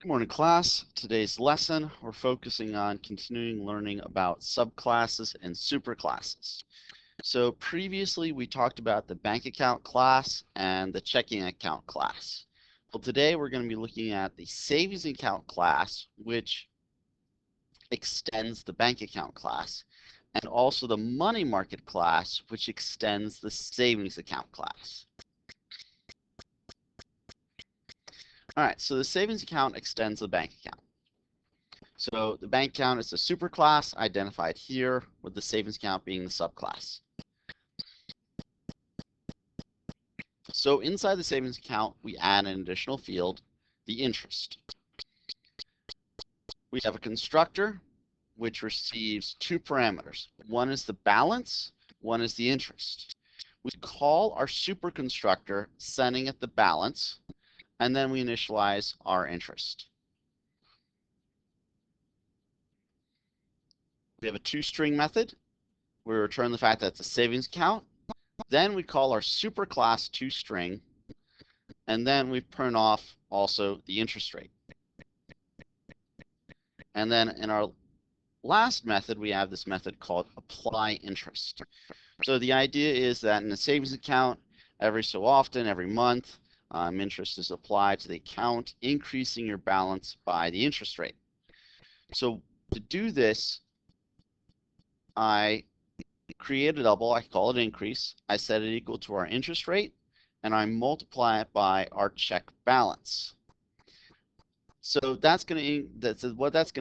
Good morning, class. Today's lesson, we're focusing on continuing learning about subclasses and superclasses. So previously we talked about the bank account class and the checking account class. Well, today we're going to be looking at the savings account class, which extends the bank account class, and also the money market class, which extends the savings account class. All right, so the savings account extends the bank account. So the bank account is the superclass identified here, with the savings account being the subclass. So inside the savings account, we add an additional field, the interest. We have a constructor which receives two parameters. One is the balance, one is the interest. We call our superconstructor sending it the balance, and then we initialize our interest. We have a toString method. We return the fact that it's a savings account. Then we call our superclass toString, and then we print off also the interest rate. And then in our last method, we have this method called apply interest. So the idea is that in a savings account, every so often, every month, interest is applied to the account, increasing your balance by the interest rate. So to do this, I create a double, I call it increase, I set it equal to our interest rate, and I multiply it by our check balance. So what that's going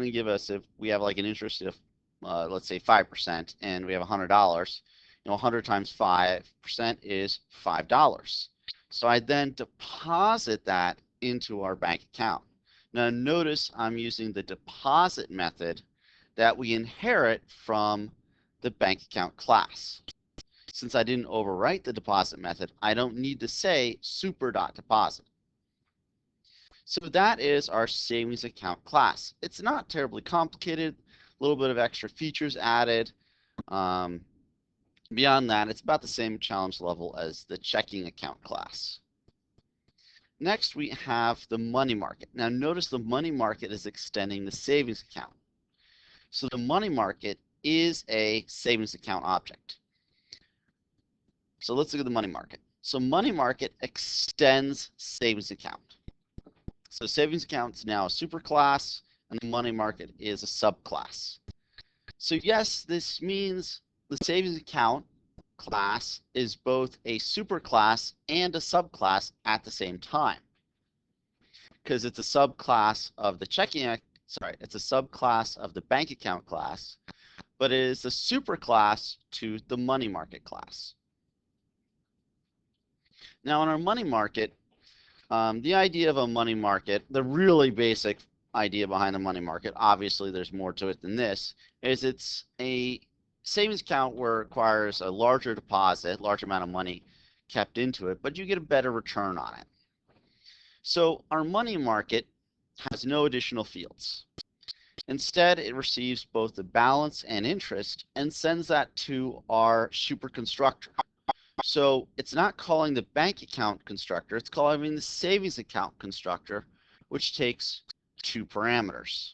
to give us if we have like an interest of, let's say 5%, and we have $100. 100 times 5% is $5. So I then deposit that into our bank account. Now notice I'm using the deposit method that we inherit from the bank account class. Since I didn't overwrite the deposit method, I don't need to say super.deposit. So that is our savings account class. It's not terribly complicated, a little bit of extra features added. Beyond that, it's about the same challenge level as the checking account class. Next, we have the money market. Now notice the money market is extending the savings account. So the money market is a savings account object. So let's look at the money market. So money market extends savings account. So savings account is now a superclass, and the money market is a subclass. So yes, this means the savings account class is both a superclass and a subclass at the same time, because it's a subclass of the it's a subclass of the bank account class, but it is a superclass to the money market class. Now in our money market, the idea of a money market, the really basic idea behind the money market, obviously there's more to it than this, is it's a savings account where it requires a larger deposit, large amount of money kept into it, but you get a better return on it. So our money market has no additional fields. Instead, it receives both the balance and interest and sends that to our superconstructor. So it's not calling the bank account constructor, it's calling the savings account constructor, which takes two parameters.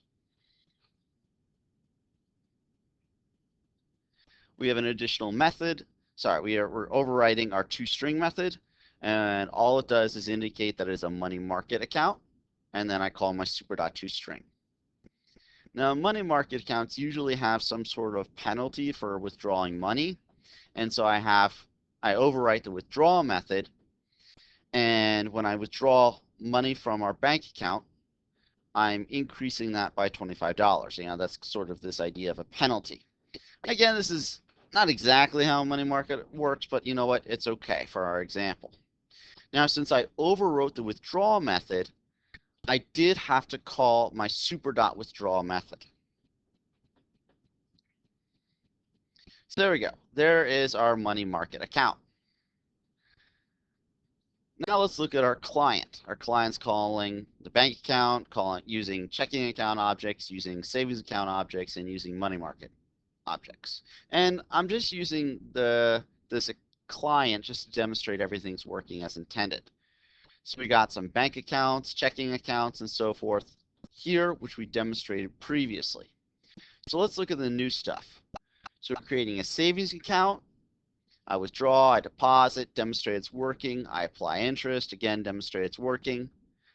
We have an additional method. We're overriding our toString method, and all it does is indicate that it is a money market account, and then I call my super.toString. Now, money market accounts usually have some sort of penalty for withdrawing money, and so I overwrite the withdraw method, and when I withdraw money from our bank account, I'm increasing that by $25. That's sort of this idea of a penalty. Again, this is not exactly how money market works, but you know what? It's okay for our example. Now, since I overwrote the withdraw method, I did have to call my super.withdraw method. So there we go. There is our money market account. Now let's look at our client. Our client's calling the bank account, using checking account objects, using savings account objects, and using money market objects. And I'm just using this client just to demonstrate everything's working as intended. So we got some bank accounts, checking accounts, and so forth. here, which we demonstrated previously. So let's look at the new stuff. So we're creating a savings account. I withdraw, I deposit, demonstrate it's working. I apply interest, again, demonstrate it's working.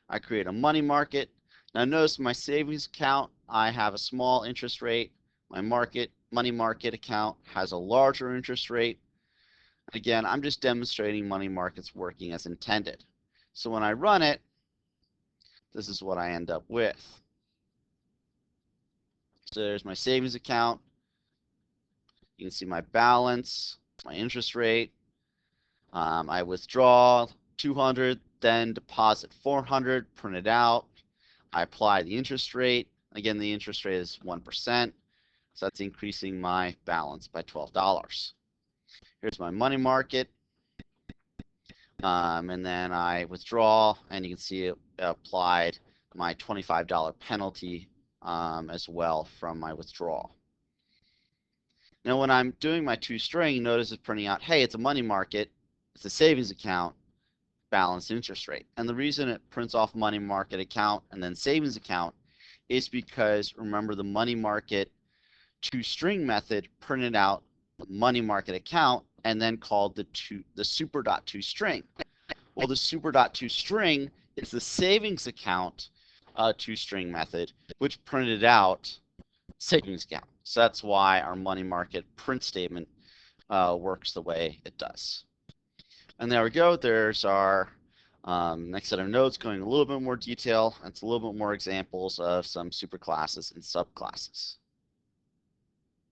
I create a money market. Now notice my savings account, I have a small interest rate. My money market account has a larger interest rate. Again, I'm just demonstrating money markets working as intended. So when I run it, this is what I end up with. So there's my savings account. You can see my balance, my interest rate. I withdraw 200, then deposit 400, print it out. I apply the interest rate. Again, the interest rate is 1%, so that's increasing my balance by $12. Here's my money market, and then I withdraw, and you can see it applied my $25 penalty as well from my withdrawal. Now, when I'm doing my toString, notice it's printing out, hey, it's a money market, it's a savings account, balanced interest rate. And the reason it prints off money market account and then savings account is because, remember, the money market toString method printed out the money market account and then called the super.toString. Well, the super.toString is the savings account toString method, which printed out savings account. So that's why our money market print statement works the way it does. And there we go. There's our next set of notes going a little bit more detail. It's a little bit more examples of some superclasses and subclasses.